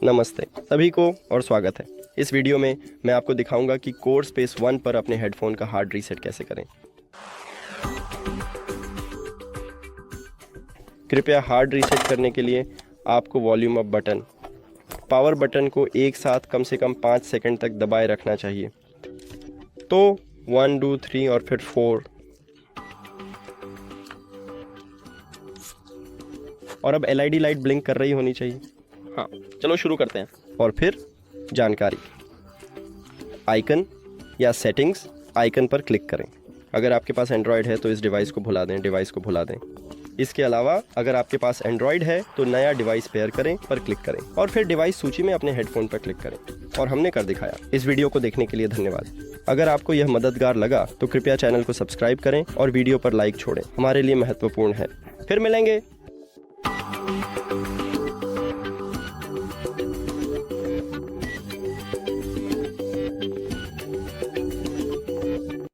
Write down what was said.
नमस्ते सभी को और स्वागत है। इस वीडियो में मैं आपको दिखाऊंगा कि कोर स्पेस वन पर अपने हेडफोन का हार्ड रीसेट कैसे करें। कृपया हार्ड रीसेट करने के लिए आपको volume up button, power button को एक साथ कम से कम 5 सेकंड तक दबाए रखना चाहिए। तो 1 2 3 और फिर 4 और अब LED लाइट ब्लिंक कर रही होनी चाहिए। हाँ, चलो शुरू करते हैं। और फिर जानकारी, आइकन या सेटिंग्स आइकन पर क्लिक करें। अगर आपके पास एंड्रॉयड है तो इस डिवाइस को भुला दें। इसके अलावा अगर आपके पास एंड्रॉयड है तो नया डिवाइस पेयर करें पर क्लिक करें और फिर डिवाइस सूची में अपने हेडफोन पर क्लिक करें। और हमने कर दिखाया। इस वीडियो को देखने के लिए धन्यवाद। अगर आपको यह मददगार लगा तो कृपया चैनल को सब्सक्राइब करें और वीडियो पर लाइक छोड़ें, हमारे लिए महत्वपूर्ण है। फिर मिलेंगे।